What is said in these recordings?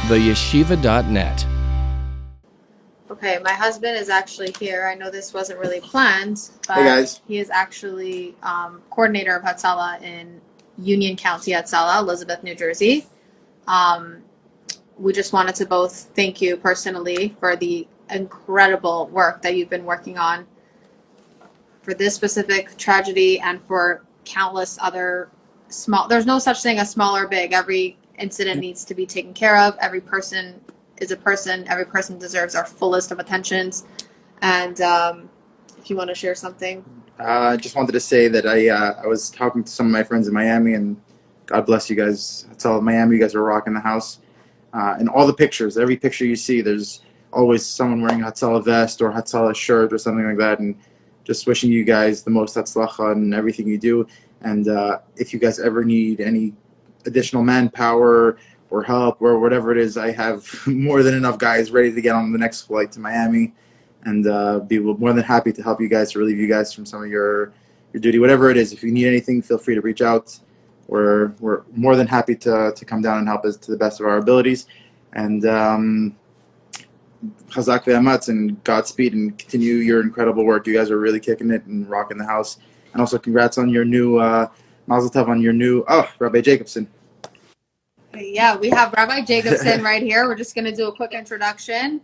theyeshiva.net. Okay, my husband is actually here. I know this wasn't really planned, but Hey guys. he is actually coordinator of Hatzalah in Union County, Hatzalah, Elizabeth, New Jersey. We just wanted to both thank you personally for the incredible work that you've been working on for this specific tragedy and for countless other small. There's no such thing as small or big. Every incident needs to be taken care of. Every person is a person. Every person deserves our fullest of attentions. And if you want to share something. I just wanted to say that I was talking to some of my friends in Miami, and God bless you guys. That's all Miami. You guys are rocking the house. And all the pictures, every picture you see, there's always someone wearing a Hatzalah vest or Hatzalah shirt or something like that. And just wishing you guys the most Hatzlacha in everything you do. And if you guys ever need any additional manpower or help or whatever it is, I have more than enough guys ready to get on the next flight to Miami, and be more than happy to help you guys, to relieve you guys from some of your duty, whatever it is. If you need anything, feel free to reach out. We're more than happy to come down and help us to the best of our abilities. And Chazak ve'amatz, and Godspeed, and continue your incredible work. You guys are really kicking it and rocking the house. And also congrats on your new Mazel Tov on your new Rabbi Jacobson. Yeah, we have Rabbi Jacobson right here. We're just going to do a quick introduction.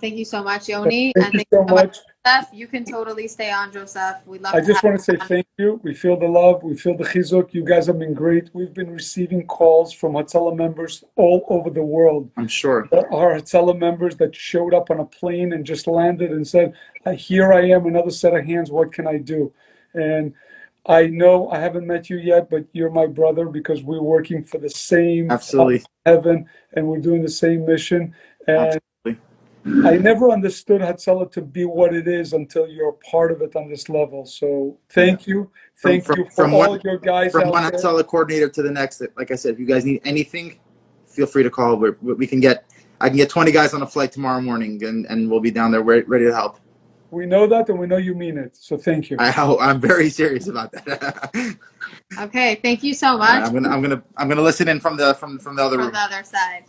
Thank you so much, Yoni. Thank you so much. Joseph. You can totally stay on, Joseph. We love. I just want to say thank you. We feel the love. We feel the chizuk. You guys have been great. We've been receiving calls from Hatzalah members all over the world. I'm sure. There are Hatzalah members that showed up on a plane and just landed and said, here I am, another set of hands. What can I do? And I know I haven't met you yet, but you're my brother because we're working for the same heaven, and we're doing the same mission. And I never understood Hatzalah to be what it is until you're a part of it on this level. So thank you. Thank you for all your guys from out one there. Hatzalah coordinator to the next. Like I said, if you guys need anything, feel free to call. I can get 20 guys on a flight tomorrow morning, and we'll be down there ready to help. We know that, and we know you mean it. So thank you. I'm very serious about that. Okay, thank you so much. I'm gonna listen in from the other room. From the other side.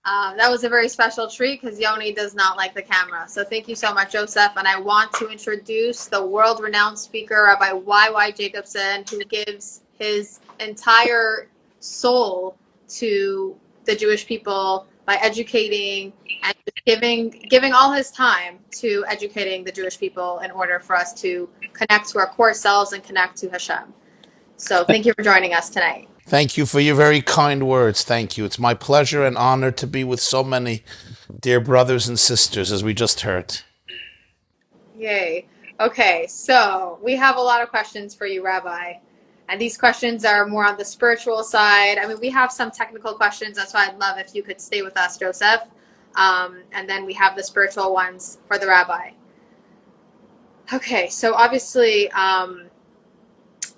That was a very special treat because Yoni does not like the camera. So thank you so much, Joseph. And I want to introduce the world-renowned speaker, Rabbi Y.Y. Jacobson, who gives his entire soul to the Jewish people by educating and giving all his time to educating the Jewish people in order for us to connect to our core selves and connect to Hashem. So thank you for joining us tonight. Thank you for your very kind words. Thank you. It's my pleasure and honor to be with so many dear brothers and sisters, as we just heard. Yay. Okay, so we have a lot of questions for you, Rabbi. And these questions are more on the spiritual side. I mean, we have some technical questions. That's why I'd love if you could stay with us, Joseph. And then we have the spiritual ones for the Rabbi. Okay, so obviously,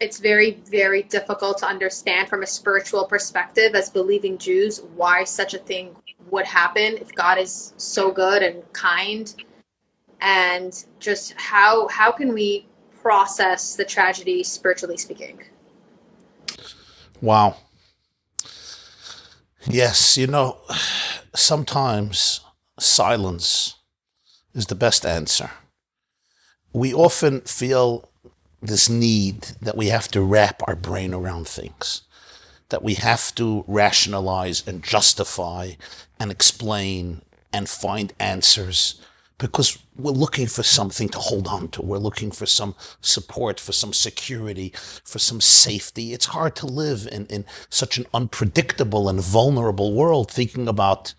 it's very, very difficult to understand from a spiritual perspective as believing Jews why such a thing would happen if God is so good and kind. And just how can we process the tragedy spiritually speaking? Wow. Yes, sometimes silence is the best answer. We often feel this need that we have to wrap our brain around things, that we have to rationalize and justify and explain and find answers, because we're looking for something to hold on to. We're looking for some support, for some security, for some safety. It's hard to live in such an unpredictable and vulnerable world, thinking about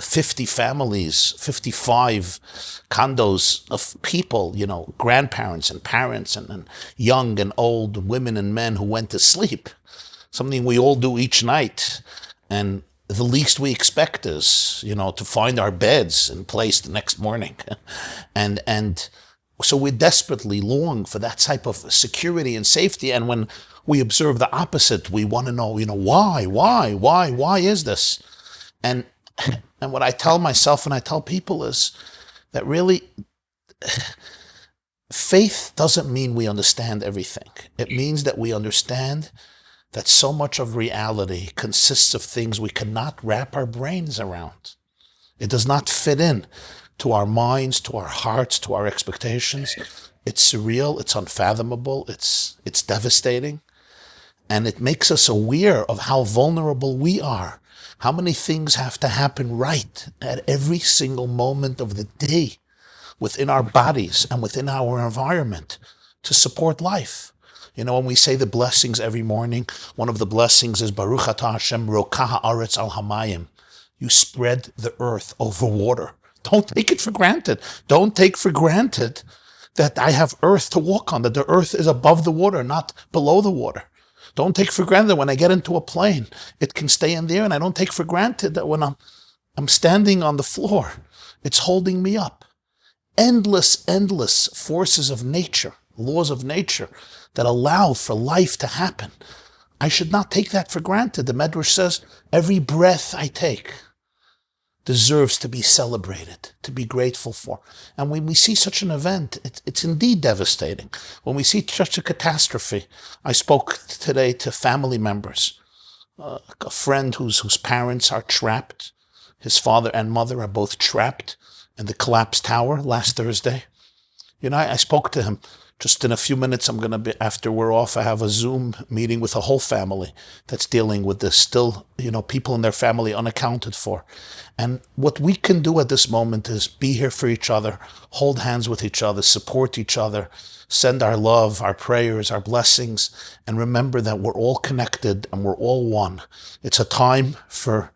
50 families, 55 condos of people, grandparents and parents and young and old women and men who went to sleep, something we all do each night. And the least we expect is, to find our beds in place the next morning. And so we desperately long for that type of security and safety. And when we observe the opposite, we want to know, why is this? And what I tell myself and I tell people is that really faith doesn't mean we understand everything. It means that we understand that so much of reality consists of things we cannot wrap our brains around. It does not fit in to our minds, to our hearts, to our expectations. It's surreal, it's unfathomable, it's devastating. And it makes us aware of how vulnerable we are. How many things have to happen right at every single moment of the day within our bodies and within our environment to support life. You know, when we say the blessings every morning, one of the blessings is Baruch atah Hashem rokah haaretz al hamayim. You spread the earth over water. Don't take it for granted. Don't take for granted that I have earth to walk on, that the earth is above the water, not below the water. Don't take for granted that when I get into a plane, it can stay in there, and I don't take for granted that when I'm standing on the floor, it's holding me up. Endless forces of nature, laws of nature that allow for life to happen. I should not take that for granted. The Medrash says, every breath I take deserves to be celebrated, to be grateful for. And when we see such an event, it's indeed devastating. When we see such a catastrophe, I spoke today to family members, a friend whose parents are trapped. His father and mother are both trapped in the collapsed tower last Thursday. You know, I spoke to him. Just in a few minutes, I'm going to be, after we're off, I have a Zoom meeting with a whole family that's dealing with this. Still, you know, people in their family unaccounted for. And what we can do at this moment is be here for each other, hold hands with each other, support each other, send our love, our prayers, our blessings, and remember that we're all connected and we're all one. It's a time for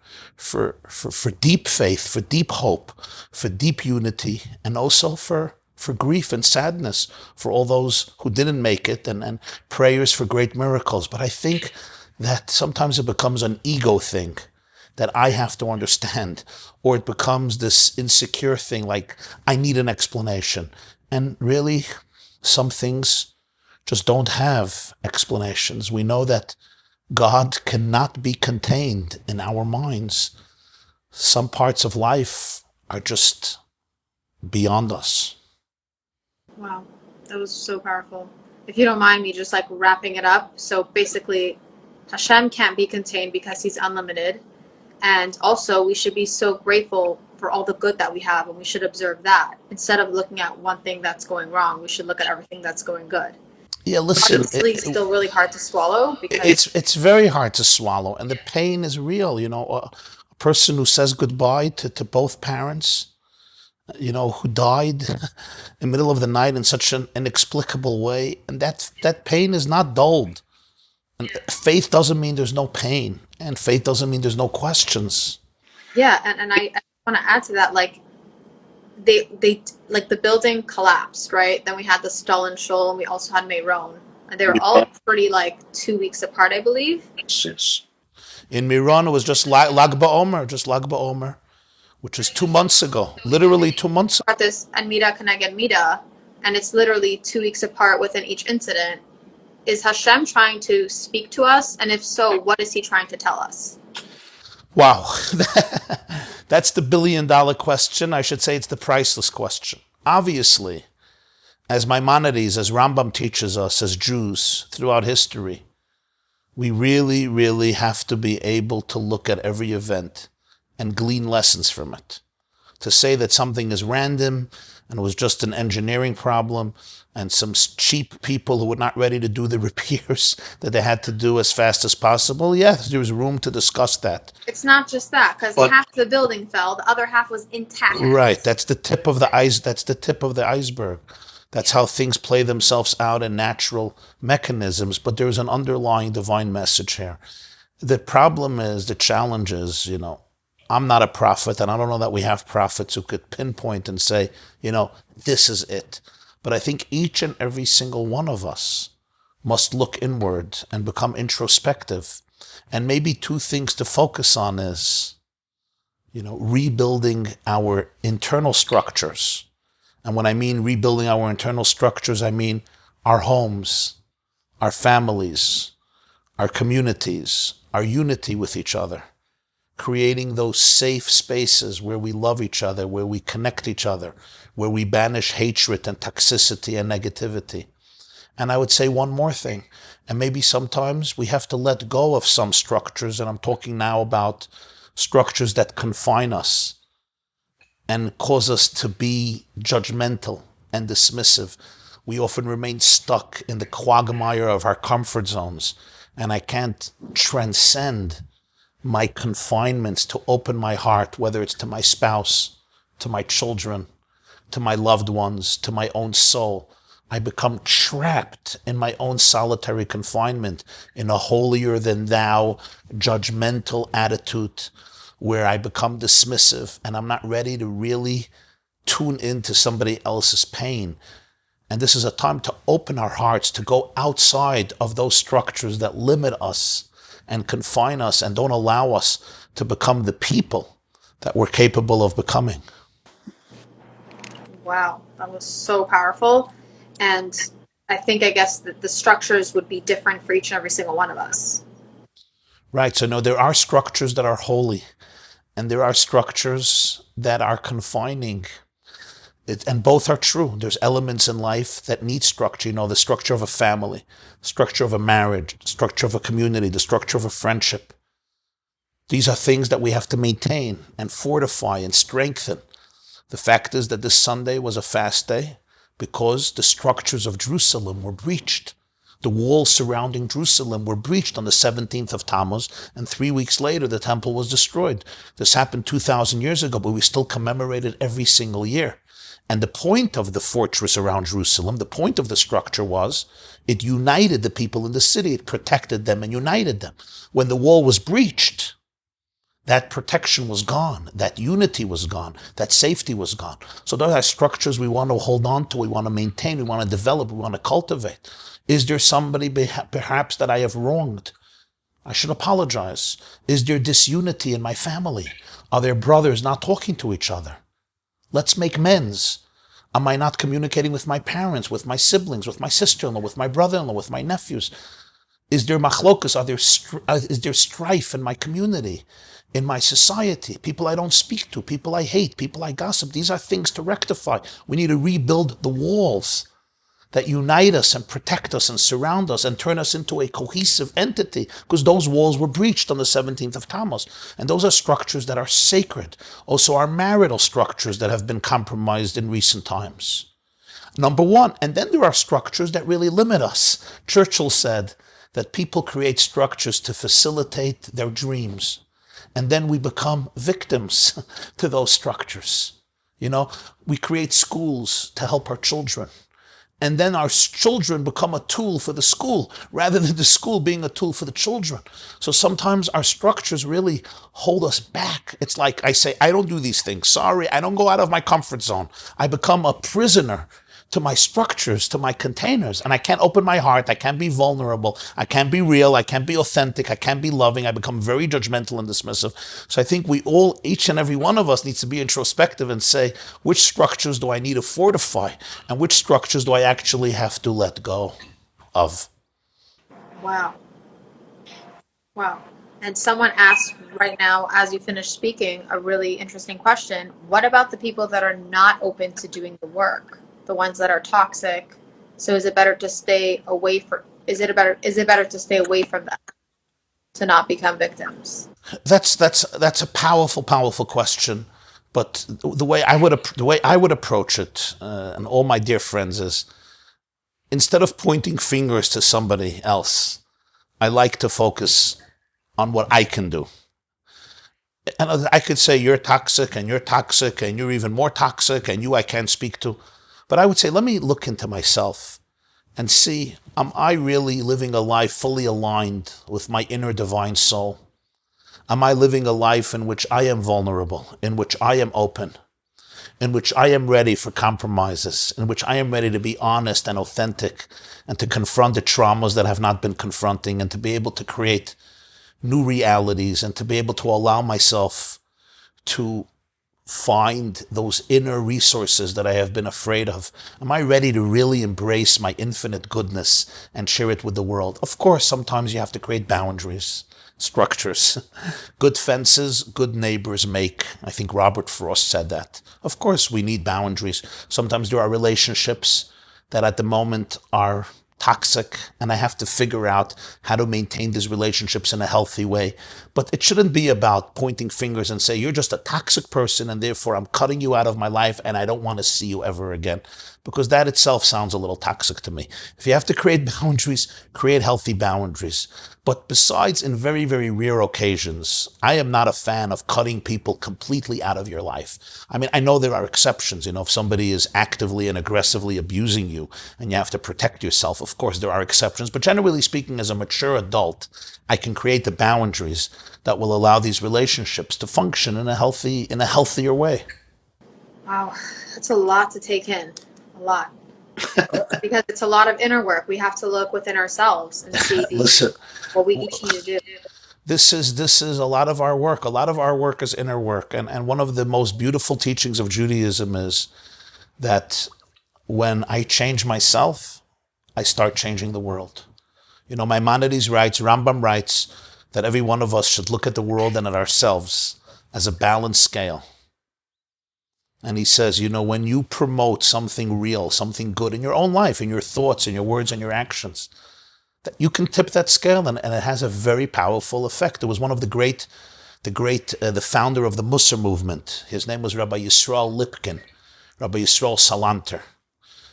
deep faith, for deep hope, for deep unity, and also for grief and sadness for all those who didn't make it, and prayers for great miracles. But I think that sometimes it becomes an ego thing that I have to understand, or it becomes this insecure thing like I need an explanation. And really, some things just don't have explanations. We know that God cannot be contained in our minds. Some parts of life are just beyond us. Wow, that was so powerful. If you don't mind me just like wrapping it up. So basically, Hashem can't be contained because he's unlimited. And also we should be so grateful for all the good that we have, and we should observe that. Instead of looking at one thing that's going wrong, we should look at everything that's going good. Yeah, listen, it's still really hard to swallow because it's very hard to swallow, and the pain is real. You know, a person who says goodbye to both parents, you know, who died in the middle of the night in such an inexplicable way, and that pain is not dulled. And faith doesn't mean there's no pain, and faith doesn't mean there's no questions. Yeah, and I want to add to that, like they like the building collapsed, right? Then we had the Stalin Shoal, and we also had Meron, and they were all pretty like 2 weeks apart, I believe. Yes. In Meron, it was just Lag BaOmer, which is 2 months ago, literally 2 months ago. This and Mida Keneged Mida, and it's literally 2 weeks apart within each incident. Is Hashem trying to speak to us? And if so, what is he trying to tell us? Wow. That's the billion-dollar question. I should say it's the priceless question. Obviously, as Maimonides, as Rambam teaches us, as Jews throughout history, we really, really have to be able to look at every event and glean lessons from it. To say that something is random and it was just an engineering problem and some cheap people who were not ready to do the repairs that they had to do as fast as possible, yes, there's room to discuss that. It's not just that, because half the building fell, the other half was intact. Right, that's the tip of the ice. That's the tip of the iceberg. That's how things play themselves out in natural mechanisms, but there's an underlying divine message here. The problem is, the challenge is, you know, I'm not a prophet, and I don't know that we have prophets who could pinpoint and say, you know, this is it. But I think each and every single one of us must look inward and become introspective. And maybe two things to focus on is, you know, rebuilding our internal structures. And when I mean rebuilding our internal structures, I mean our homes, our families, our communities, our unity with each other. Creating those safe spaces where we love each other, where we connect each other, where we banish hatred and toxicity and negativity. And I would say one more thing. And maybe sometimes we have to let go of some structures. And I'm talking now about structures that confine us and cause us to be judgmental and dismissive. We often remain stuck in the quagmire of our comfort zones. And I can't transcend my confinements to open my heart, whether it's to my spouse, to my children, to my loved ones, to my own soul. I become trapped in my own solitary confinement in a holier than thou, judgmental attitude where I become dismissive and I'm not ready to really tune into somebody else's pain. And this is a time to open our hearts, to go outside of those structures that limit us and confine us and don't allow us to become the people that we're capable of becoming. Wow, that was so powerful. And I guess that the structures would be different for each and every single one of us. Right. So no, there are structures that are holy and there are structures that are confining. And both are true. There's elements in life that need structure. The structure of a family, structure of a marriage, structure of a community, the structure of a friendship. These are things that we have to maintain and fortify and strengthen. The fact is that this Sunday was a fast day because the structures of Jerusalem were breached. The walls surrounding Jerusalem were breached on the 17th of Tammuz, and 3 weeks later the temple was destroyed. This happened 2,000 years ago, but we still commemorate it every single year. And the point of the fortress around Jerusalem, the point of the structure was, it united the people in the city, it protected them and united them. When the wall was breached, that protection was gone, that unity was gone, that safety was gone. So those are structures we want to hold on to, we want to maintain, we want to develop, we want to cultivate. Is there somebody perhaps that I have wronged? I should apologize. Is there disunity in my family? Are there brothers not talking to each other? Let's make amends. Am I not communicating with my parents, with my siblings, with my sister-in-law, with my brother-in-law, with my nephews? Is there machlokas? Is there strife in my community, in my society? People I don't speak to, people I hate, people I gossip. These are things to rectify. We need to rebuild the walls that unite us and protect us and surround us and turn us into a cohesive entity, because those walls were breached on the 17th of Tammuz. And those are structures that are sacred. Also our marital structures that have been compromised in recent times. Number one. And then there are structures that really limit us. Churchill said that people create structures to facilitate their dreams. And then we become victims to those structures. We create schools to help our children. And then our children become a tool for the school, rather than the school being a tool for the children. So sometimes our structures really hold us back. It's like I say, I don't do these things. Sorry, I don't go out of my comfort zone. I become a prisoner to my structures, to my containers, and I can't open my heart. I can't be vulnerable. I can't be real. I can't be authentic. I can't be loving. I become very judgmental and dismissive. So I think each and every one of us needs to be introspective and say, which structures do I need to fortify and which structures do I actually have to let go of? Wow. And someone asked right now, as you finish speaking, a really interesting question. What about the people that are not open to doing the work? The ones that are toxic? So is it better to stay away is it better to stay away from them, to not become victims? That's a powerful question. But the way I would approach it, and all my dear friends, is instead of pointing fingers to somebody else, I like to focus on what I can do. And I could say you're toxic and you're even more toxic and you I can't speak to. But I would say, let me look into myself and see, am I really living a life fully aligned with my inner divine soul? Am I living a life in which I am vulnerable, in which I am open, in which I am ready for compromises, in which I am ready to be honest and authentic and to confront the traumas that have not been confronting and to be able to create new realities and to be able to allow myself to find those inner resources that I have been afraid of? Am I ready to really embrace my infinite goodness and share it with the world? Of course, sometimes you have to create boundaries, structures. Good fences, good neighbors make. I think Robert Frost said that. Of course, we need boundaries. Sometimes there are relationships that at the moment are toxic, and I have to figure out how to maintain these relationships in a healthy way. But it shouldn't be about pointing fingers and say, you're just a toxic person and therefore I'm cutting you out of my life and I don't want to see you ever again. Because that itself sounds a little toxic to me. If you have to create boundaries, create healthy boundaries. But besides, in very, very rare occasions, I am not a fan of cutting people completely out of your life. I mean, I know there are exceptions. If somebody is actively and aggressively abusing you and you have to protect yourself, of course, there are exceptions. But generally speaking, as a mature adult, I can create the boundaries that will allow these relationships to function in a healthier way. Wow, that's a lot to take in. A lot. Because it's a lot of inner work. We have to look within ourselves and see Listen, what we each need to do. this is a lot of our work. A lot of our work is inner work. And one of the most beautiful teachings of Judaism is that when I change myself, I start changing the world. Maimonides writes, Rambam writes, that every one of us should look at the world and at ourselves as a balanced scale. And he says, when you promote something real, something good in your own life, in your thoughts, in your words, and your actions, that you can tip that scale, and it has a very powerful effect. It was one of the founder of the Musar movement. His name was Rabbi Yisrael Lipkin, Rabbi Yisrael Salanter.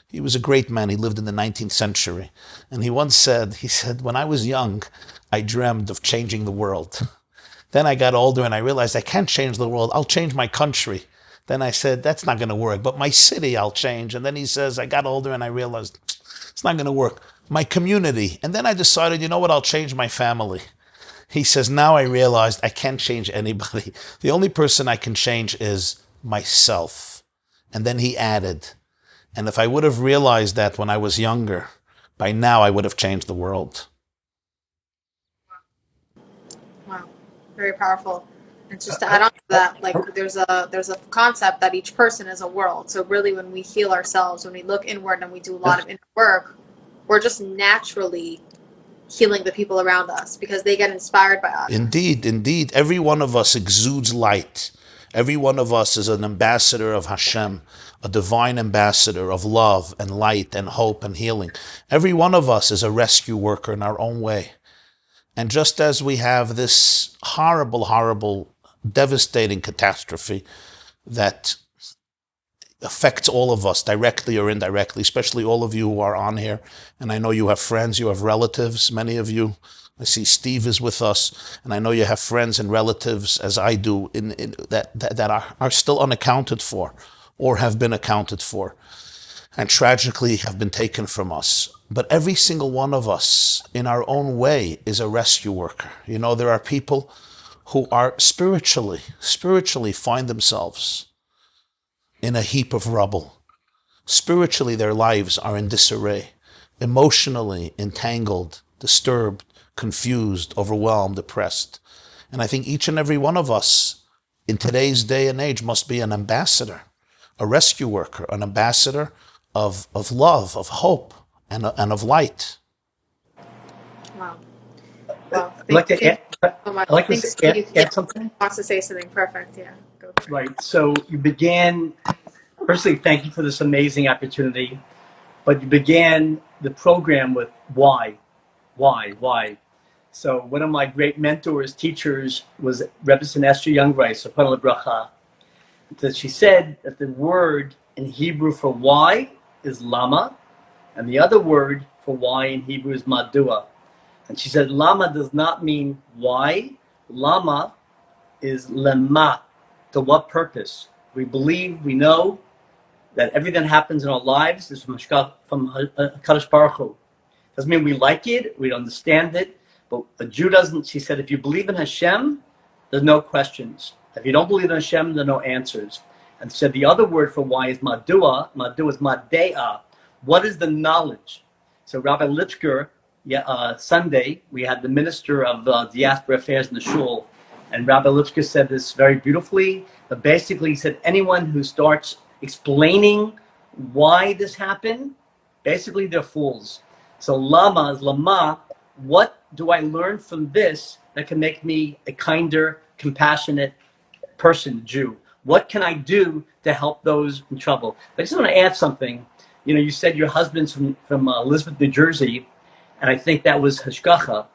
He was a great man. He lived in the 19th century. And he once said, when I was young, I dreamed of changing the world. Then I got older and I realized I can't change the world. I'll change my country. Then I said, that's not going to work, but my city I'll change. And then he says, I got older and I realized it's not going to work. My community. And then I decided, I'll change my family. He says, now I realized I can't change anybody. The only person I can change is myself. And then he added, and if I would have realized that when I was younger, by now I would have changed the world. Wow, very powerful. And just to add on to that, there's a concept that each person is a world. So really, when we heal ourselves, when we look inward and we do a lot of inner work, we're just naturally healing the people around us because they get inspired by us. Indeed. Every one of us exudes light. Every one of us is an ambassador of Hashem, a divine ambassador of love and light and hope and healing. Every one of us is a rescue worker in our own way. And just as we have this horrible, horrible, devastating catastrophe that affects all of us directly or indirectly, especially all of you who are on here. And I know you have friends, you have relatives, many of you. I see Steve is with us, and I know you have friends and relatives, as I do, that are still unaccounted for or have been accounted for and tragically have been taken from us. But every single one of us, in our own way, is a rescue worker. There are people who are spiritually find themselves in a heap of rubble. Spiritually, their lives are in disarray. Emotionally entangled, disturbed, confused, overwhelmed, depressed. And I think each and every one of us in today's day and age must be an ambassador, a rescue worker, an ambassador of love, of hope, and of light. Wow. Well, I'd like to add, so much. I'd like Thanks, to Steve. add something. Wants to say something. Perfect. Yeah. Go for it. Right. So you began, firstly, thank you for this amazing opportunity, but you began the program with why. So one of my great mentors, teachers, was Rabbi Esther Youngrice, Zechron Lebracha, that she said that the word in Hebrew for why is lama, and the other word for why in Hebrew is madua. And she said lama does not mean why. Lama is lema, to what purpose. We believe, we know that everything that happens in our lives is from Kadosh Baruch Hu. Doesn't mean we like it, we understand it, but a Jew doesn't. She said, if you believe in Hashem, there's no questions. If you don't believe in Hashem, there are no answers. And said the other word for why is madua. Madua is madea. What is the knowledge? So Rabbi Lipsker, Sunday, we had the minister of diaspora affairs in the shul, and Rabbi Lipsker said this very beautifully. But basically, he said anyone who starts explaining why this happened, basically they're fools. So lama is lama. What do I learn from this that can make me a kinder, compassionate person, Jew? What can I do to help those in trouble? I just want to add something. you said your husband's from Elizabeth, New Jersey, and I think that was hashgacha.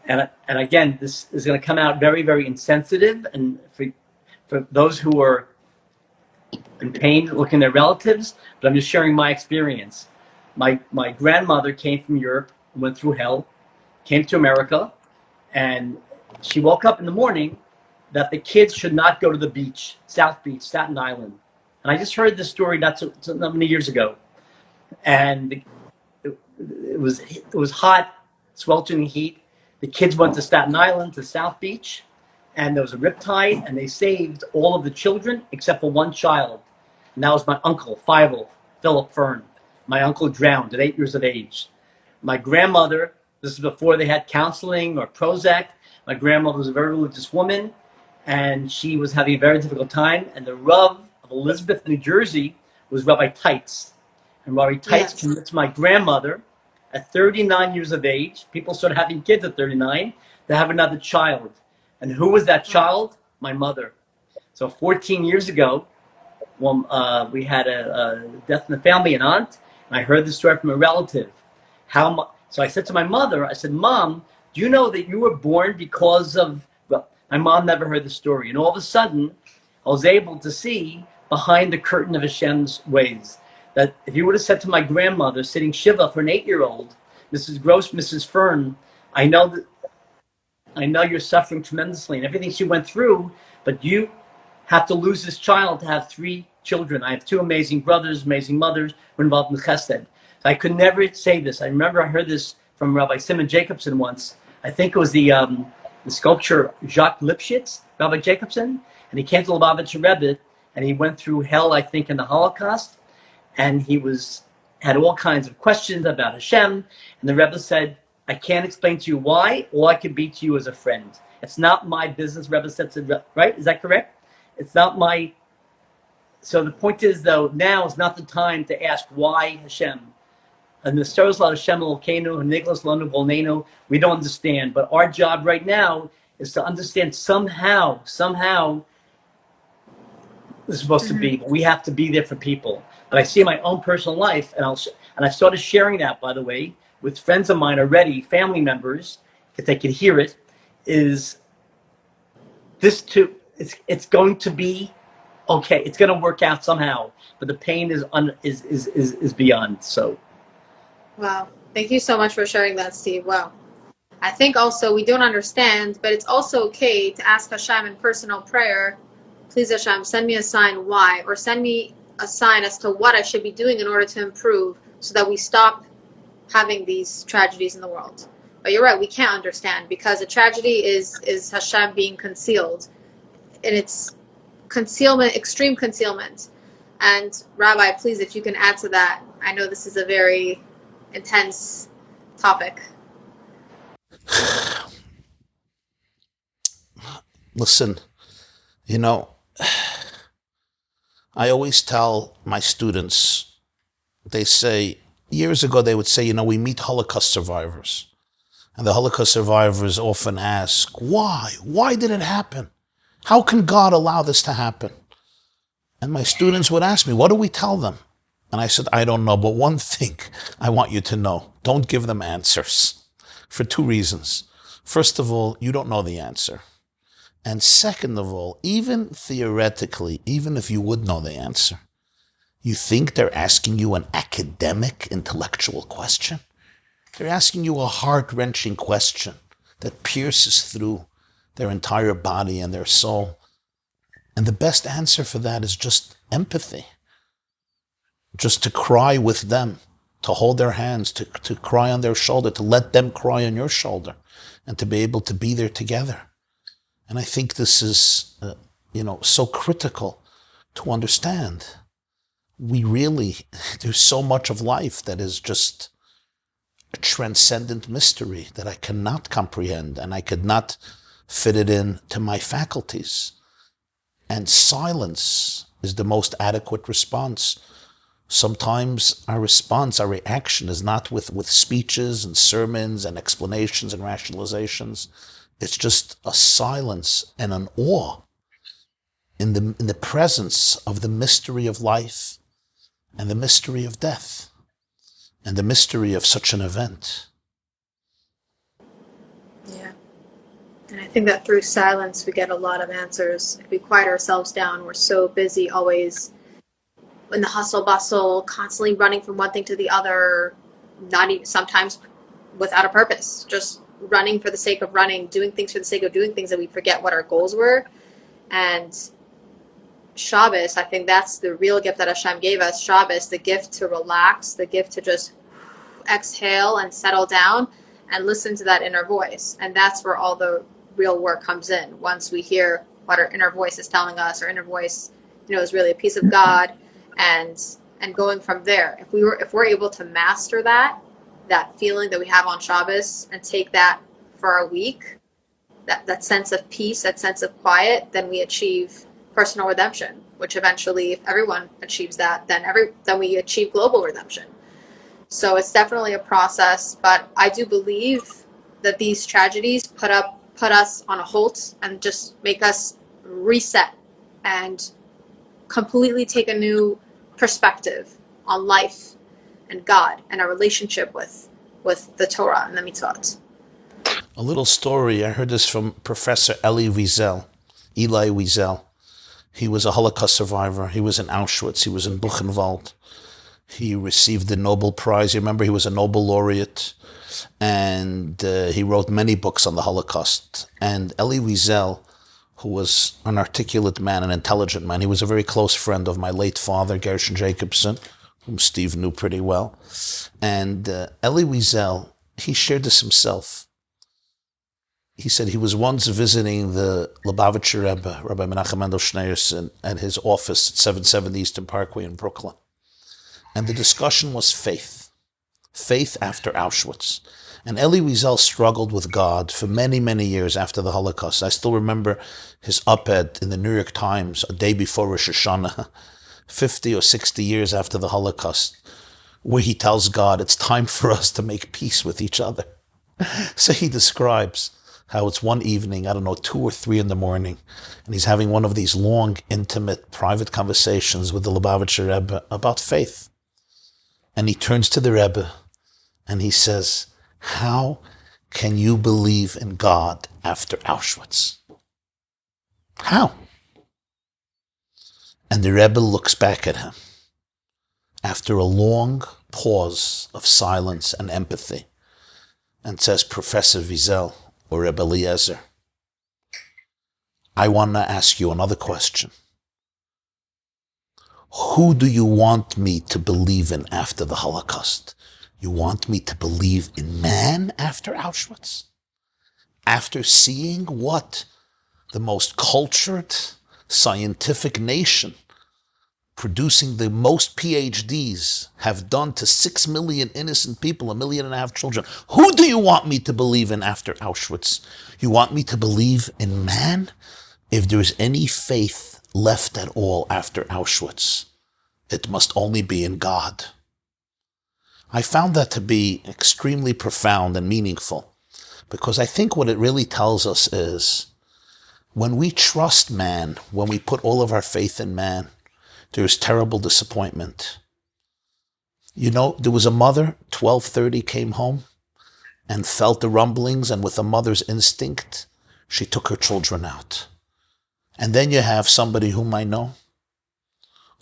And again, this is going to come out very, very insensitive, and for those who are in pain looking at their relatives, but I'm just sharing my experience. My grandmother came from Europe, went through hell, came to America, and she woke up in the morning that the kids should not go to the beach, South Beach, Staten Island. And I just heard this story not many years ago. And it was hot, sweltering heat. The kids went to Staten Island, to South Beach, and there was a riptide, and they saved all of the children except for one child. And that was my uncle, Fievel, Philip Fern. My uncle drowned at 8 years of age. My grandmother, this is before they had counseling or Prozac. My grandmother was a very religious woman, and she was having a very difficult time. And the Rav of Elizabeth, New Jersey, was Rabbi Teitz. And Rabbi Teitz convinced my grandmother at 39 years of age, people started having kids at 39, to have another child. And who was that child? My mother. So 14 years ago, when we had a death in the family, an aunt, and I heard this story from a relative. So I said to my mother, I said, Mom, do you know that you were born because of, well, my mom never heard the story. And all of a sudden, I was able to see behind the curtain of Hashem's ways. That if you would have said to my grandmother, sitting Shiva for an 8-year-old, Mrs. Gross, Mrs. Fern, I know you're suffering tremendously and everything she went through, but you have to lose this child to have 3 children. I have 2 amazing brothers, amazing mothers who are involved in chesed. I could never say this. I remember I heard this from Rabbi Simon Jacobson once. I think it was the sculptor Jacques Lipschitz, Rabbi Jacobson, and he came to Lubavitcher Rebbe, and he went through hell, I think, in the Holocaust, and he had all kinds of questions about Hashem, and the Rebbe said, I can't explain to you why. All I can be to you as a friend. It's not my business, Rebbe said, right? Is that correct? It's not my... So the point is, though, now is not the time to ask why Hashem. And the stars of Hashem Elokeinu and Nicholas Lanu Volnenu, we don't understand. But our job right now is to understand somehow this is supposed to be. We have to be there for people. But I see in my own personal life, and I've started sharing that, by the way, with friends of mine already, family members, if they can hear it, is this too. It's going to be okay. It's going to work out somehow. But the pain is beyond. So. Wow. Thank you so much for sharing that, Steve. Wow. I think also we don't understand, but it's also okay to ask Hashem in personal prayer, please Hashem, send me a sign why, or send me a sign as to what I should be doing in order to improve so that we stop having these tragedies in the world. But you're right, we can't understand because a tragedy is Hashem being concealed. And it's concealment, extreme concealment. And Rabbi, please, if you can add to that. I know this is a very intense topic. Listen, I always tell my students, they say, years ago they would say, we meet Holocaust survivors. And the Holocaust survivors often ask, why? Why did it happen? How can God allow this to happen? And my students would ask me, what do we tell them? And I said, I don't know, but one thing I want you to know, don't give them answers for 2 reasons. First of all, you don't know the answer. And second of all, even theoretically, even if you would know the answer, you think they're asking you an academic, intellectual question? They're asking you a heart-wrenching question that pierces through their entire body and their soul. And the best answer for that is just empathy. Just to cry with them, to hold their hands, to cry on their shoulder, to let them cry on your shoulder, and to be able to be there together. And I think this is, so critical to understand. There's so much of life that is just a transcendent mystery that I cannot comprehend, and I could not fit it in to my faculties. And silence is the most adequate response. Sometimes our response, our reaction is not with speeches and sermons and explanations and rationalizations. It's just a silence and an awe in the presence of the mystery of life and the mystery of death and the mystery of such an event. Yeah. And I think that through silence, we get a lot of answers. If we quiet ourselves down, we're so busy, always in the hustle bustle, constantly running from one thing to the other, not even sometimes without a purpose, just running for the sake of running, doing things for the sake of doing things, that we forget what our goals were. And Shabbos, I think that's the real gift that Hashem gave us. Shabbos, the gift to relax, the gift to just exhale and settle down and listen to that inner voice. And that's where all the real work comes in. Once we hear what our inner voice is telling us, our inner voice, is really a piece of God, and going from there. If we're able to master that feeling that we have on Shabbos and take that for a week, that sense of peace, that sense of quiet, then we achieve personal redemption, which eventually, if everyone achieves that, then we achieve global redemption. So it's definitely a process, but I do believe that these tragedies put us on a halt and just make us reset and completely take a new perspective on life and God and our relationship with the Torah and the mitzvot. A little story, I heard this from Professor Eli Wiesel. He was a Holocaust survivor. He was in Auschwitz. He was in Buchenwald. He received the Nobel Prize. You remember, he was a Nobel laureate. And he wrote many books on the Holocaust. And Eli Wiesel, who was an articulate man, an intelligent man, he was a very close friend of my late father, Gershon Jacobson, whom Steve knew pretty well. And Eli Wiesel, he shared this himself. He said he was once visiting the Lubavitcher Rebbe, Rabbi Menachem Mendel Schneerson, at his office at 770 Eastern Parkway in Brooklyn. And the discussion was faith after Auschwitz. And Eli Wiesel struggled with God for many, many years after the Holocaust. I still remember his op-ed in the New York Times a day before Rosh Hashanah, 50 or 60 years after the Holocaust, where he tells God, it's time for us to make peace with each other. So he describes how it's one evening, 2 or 3 in the morning, and he's having one of these long, intimate, private conversations with the Lubavitcher Rebbe about faith. And he turns to the Rebbe and he says, how can you believe in God after Auschwitz? How? And the Rebbe looks back at him after a long pause of silence and empathy and says, Professor Wiesel, or Rebbe Eliezer, I want to ask you another question. Who do you want me to believe in after the Holocaust? You want me to believe in man after Auschwitz? After seeing what the most cultured, scientific nation producing the most PhDs have done to 6 million innocent people, 1.5 million children. Who do you want me to believe in after Auschwitz? You want me to believe in man? If there's any faith left at all after Auschwitz, it must only be in God. I found that to be extremely profound and meaningful, because I think what it really tells us is when we trust man, when we put all of our faith in man, there's terrible disappointment. There was a mother, 12:30, came home and felt the rumblings, and with a mother's instinct, she took her children out. And then you have somebody whom I know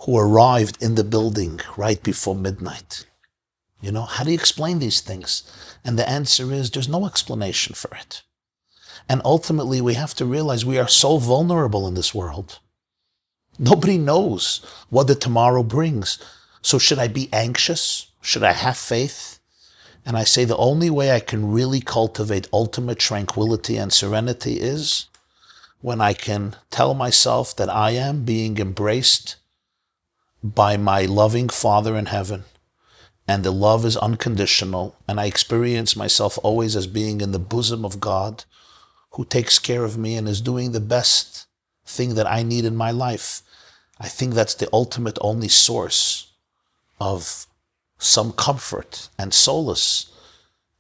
who arrived in the building right before midnight. How do you explain these things? And the answer is there's no explanation for it. And ultimately, we have to realize we are so vulnerable in this world. Nobody knows what the tomorrow brings. So should I be anxious? Should I have faith? And I say the only way I can really cultivate ultimate tranquility and serenity is when I can tell myself that I am being embraced by my loving Father in heaven, and the love is unconditional, and I experience myself always as being in the bosom of God, who takes care of me and is doing the best thing that I need in my life. I think that's the ultimate only source of some comfort and solace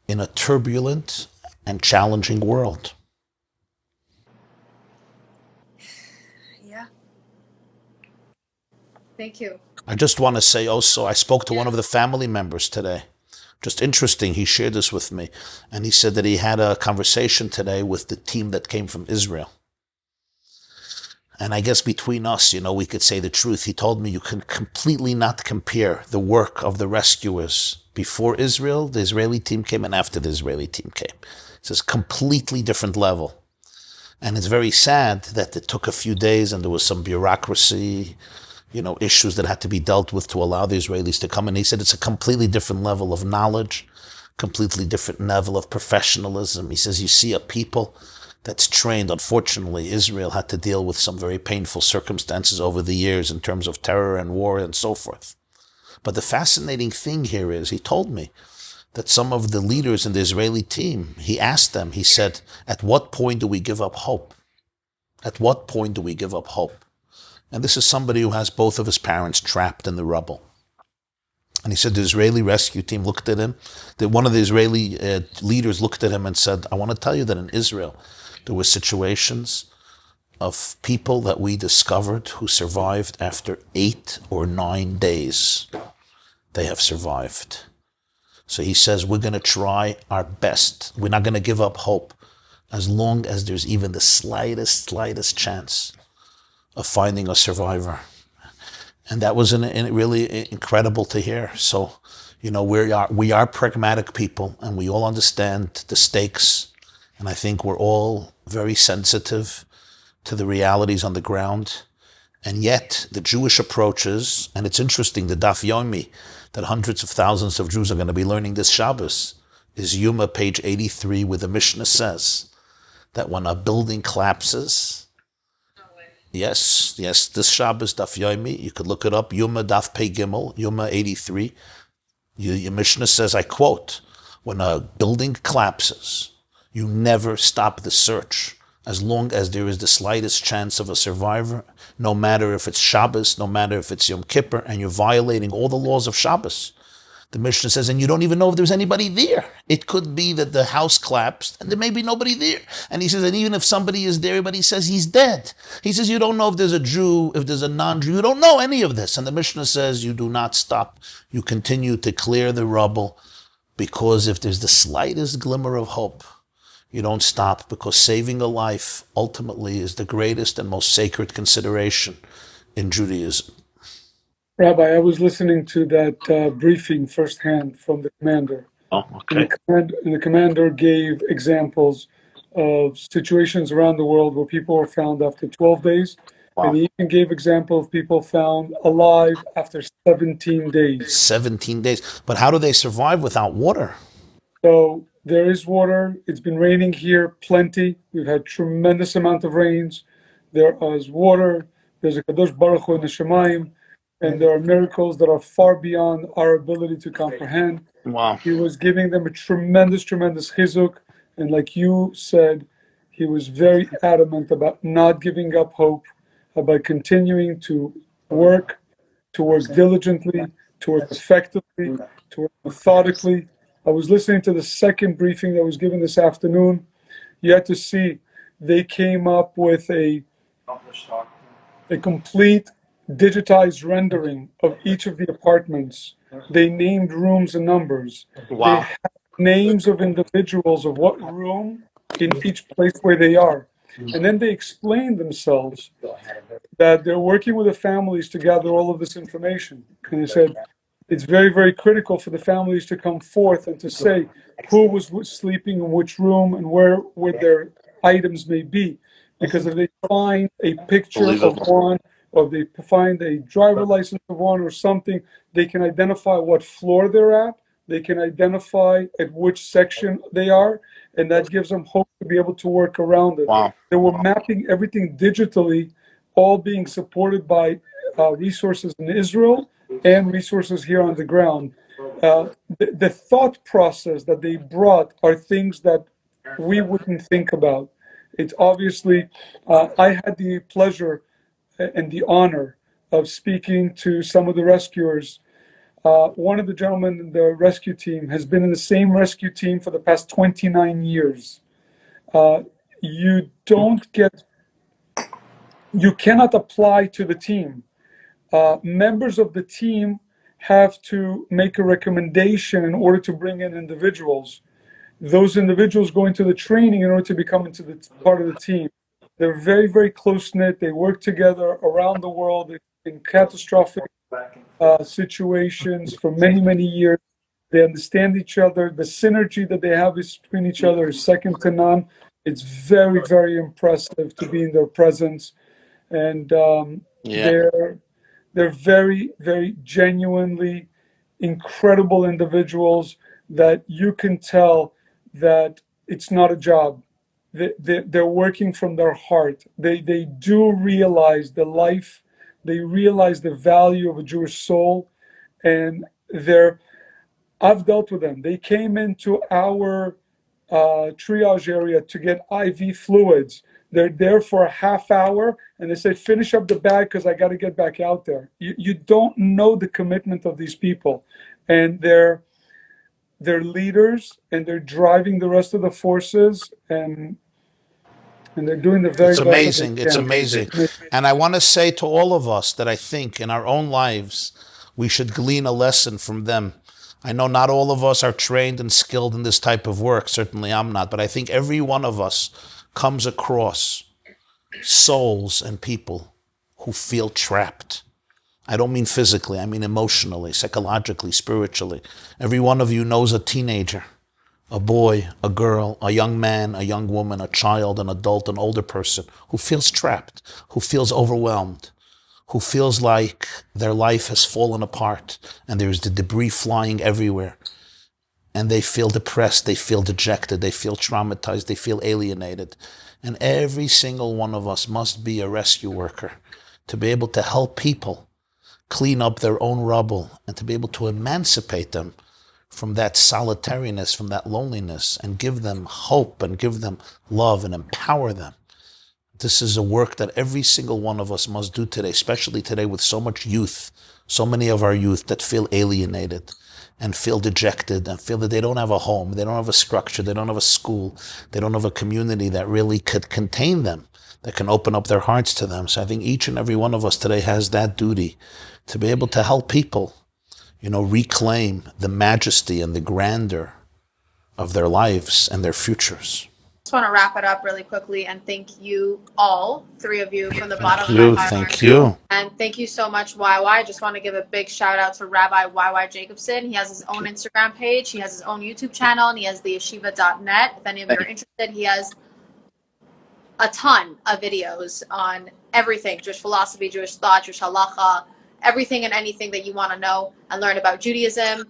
in a turbulent and challenging world. Yeah. Thank you. I just want to say also, I spoke to one of the family members today. Just interesting, he shared this with me. And he said that he had a conversation today with the team that came from Israel. And I guess between us, we could say the truth. He told me you can completely not compare the work of the rescuers before Israel, the Israeli team came, and after the Israeli team came. It's a completely different level. And it's very sad that it took a few days and there was some bureaucracy, issues that had to be dealt with to allow the Israelis to come. And he said it's a completely different level of knowledge, completely different level of professionalism. He says you see a people that's trained. Unfortunately, Israel had to deal with some very painful circumstances over the years in terms of terror and war and so forth. But the fascinating thing here is, he told me that some of the leaders in the Israeli team, he asked them, he said, at what point do we give up hope? At what point do we give up hope? And this is somebody who has both of his parents trapped in the rubble. And he said the Israeli rescue team looked at him. One of the Israeli leaders looked at him and said, I want to tell you that in Israel, there were situations of people that we discovered who survived after 8 or 9 days. They have survived. So he says, we're going to try our best. We're not going to give up hope as long as there's even the slightest chance of finding a survivor. And that was really incredible to hear. So, we are pragmatic people, and we all understand the stakes. And I think we're all very sensitive to the realities on the ground. And yet, the Jewish approaches, and it's interesting, the Daf Yomi, that hundreds of thousands of Jews are going to be learning this Shabbos, is Yuma, page 83, where the Mishnah says that when a building collapses, Yes, this Shabbos, Daf Yomi, you could look it up, Yuma Daf Pei Gimel, Yuma 83. Your Mishnah says, I quote, when a building collapses, you never stop the search as long as there is the slightest chance of a survivor, no matter if it's Shabbos, no matter if it's Yom Kippur, and you're violating all the laws of Shabbos. The Mishnah says, and you don't even know if there's anybody there. It could be that the house collapsed and there may be nobody there. And he says, and even if somebody is there, but he says he's dead. He says, you don't know if there's a Jew, if there's a non-Jew. You don't know any of this. And the Mishnah says, you do not stop. You continue to clear the rubble, because if there's the slightest glimmer of hope, you don't stop, because saving a life ultimately is the greatest and most sacred consideration in Judaism. Rabbi, I was listening to that briefing firsthand from the commander. Oh, okay. And the commander gave examples of situations around the world where people were found after 12 days. Wow. And he even gave example of people found alive after 17 days. 17 days. But how do they survive without water? So there is water. It's been raining here plenty. We've had tremendous amount of rains. There is water. There's a Kadosh Baruch Hu in the Shemayim. And there are miracles that are far beyond our ability to comprehend. Wow. He was giving them a tremendous chizuk. And like you said, he was very adamant about not giving up hope, about continuing to work diligently, to work effectively, to work methodically. I was listening to the second briefing that was given this afternoon. You had to see, they came up with a complete digitized rendering of each of the apartments. They named rooms and numbers. Wow. They have names of individuals of what room in each place where they are. And then they explained themselves that they're working with the families to gather all of this information. And they said it's very, very critical for the families to come forth and to say who was sleeping in which room and where their items may be. Because if they find a picture of one, or they find a driver license of one or something, they can identify what floor they're at, they can identify at which section they are, and that gives them hope to be able to work around it. Wow. They were mapping everything digitally, all being supported by resources in Israel and resources here on the ground. The thought process that they brought are things that we wouldn't think about. It's obviously, I had the pleasure and the honor of speaking to some of the rescuers. One of the gentlemen in the rescue team has been in the same rescue team for the past 29 years. You cannot apply to the team members of the team have to make a recommendation in order to bring in individuals. Those individuals go into the training in order to become into the part of the team. They're very, very close-knit. They work together around the world in catastrophic situations for many, many years. They understand each other. The synergy that they have between each other is second to none. It's very, very impressive to be in their presence. And they're very, very genuinely incredible individuals that you can tell that it's not a job. They're working from their heart. They do realize the life, they realize the value of a Jewish soul, and I've dealt with them. They came into our triage area to get IV fluids. They're there for a half hour, and they say, finish up the bag because I got to get back out there. You don't know the commitment of these people. And they're leaders, and they're driving the rest of the forces, and they're doing the very It's best. amazing. It's amazing. And I want to say to all of us that I think in our own lives, we should glean a lesson from them. I know not all of us are trained and skilled in this type of work. Certainly I'm not. But I think every one of us comes across souls and people who feel trapped. I don't mean physically. I mean emotionally, psychologically, spiritually. Every one of you knows a teenager, a boy, a girl, a young man, a young woman, a child, an adult, an older person who feels trapped, who feels overwhelmed, who feels like their life has fallen apart and there's the debris flying everywhere. And they feel depressed, they feel dejected, they feel traumatized, they feel alienated. And every single one of us must be a rescue worker to be able to help people clean up their own rubble and to be able to emancipate them from that solitariness, from that loneliness, and give them hope and give them love and empower them. This is a work that every single one of us must do today, especially today with so much youth, so many of our youth that feel alienated and feel dejected and feel that they don't have a home, they don't have a structure, they don't have a school, they don't have a community that really could contain them, that can open up their hearts to them. So I think each and every one of us today has that duty to be able to help people, reclaim the majesty and the grandeur of their lives and their futures. Just want to wrap it up really quickly and thank you all, three of you, from the bottom of my heart. Thank you. And thank you so much, YY. I just want to give a big shout out to Rabbi YY Jacobson. He has his own Instagram page, he has his own YouTube channel, and he has the yeshiva.net. If any of you are interested, he has a ton of videos on everything, Jewish philosophy, Jewish thought, Jewish halacha, everything and anything that you want to know and learn about Judaism.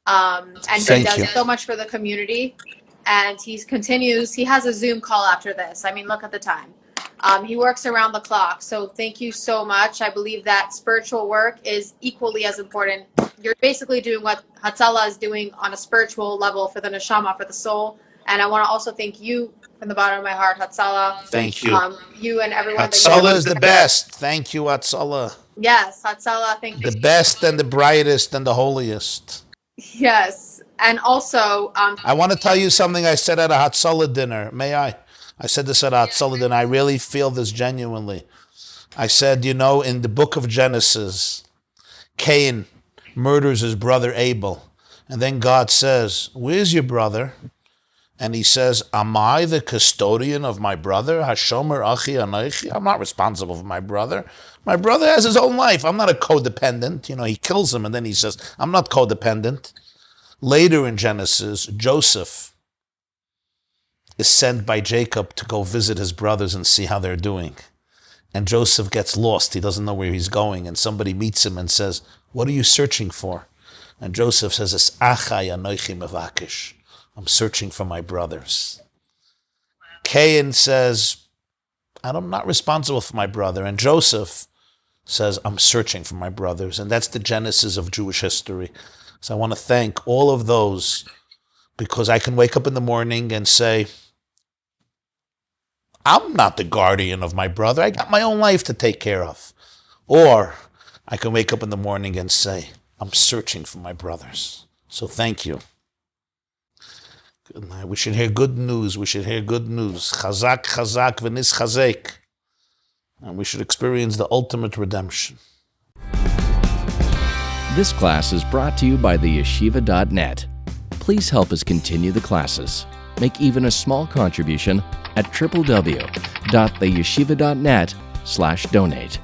And he does so much for the community. And he has a Zoom call after this. I mean, look at the time. He works around the clock. So thank you so much. I believe that spiritual work is equally as important. You're basically doing what Hatzalah is doing on a spiritual level for the neshama, for the soul. And I want to also thank you from the bottom of my heart, Hatzalah. Thank you. You and everyone. Hatzalah is the best. Thank you, Hatzalah. Yes, Hatzalah. Thank you. The best and the brightest and the holiest. Yes. And also, I want to tell you something I said at a Hatzalah dinner. May I? I said this at a Hatzalah dinner. I really feel this genuinely. I said, in the book of Genesis, Cain murders his brother Abel. And then God says, where's your brother? And he says, am I the custodian of my brother? Hashomer achi anochi. I'm not responsible for my brother. My brother has his own life. I'm not a codependent. He kills him and then he says, I'm not codependent. Later in Genesis, Joseph is sent by Jacob to go visit his brothers and see how they're doing. And Joseph gets lost. He doesn't know where he's going. And somebody meets him and says, what are you searching for? And Joseph says, es achai anochi mevakish. I'm searching for my brothers. Cain says, I'm not responsible for my brother. And Joseph says, I'm searching for my brothers. And that's the genesis of Jewish history. So I want to thank all of those because I can wake up in the morning and say, I'm not the guardian of my brother. I got my own life to take care of. Or I can wake up in the morning and say, I'm searching for my brothers. So thank you. Good night. We should hear good news. Chazak, chazak, v'nis chazek. And we should experience the ultimate redemption. This class is brought to you by theyeshiva.net. Please help us continue the classes. Make even a small contribution at www.theyeshiva.net/donate.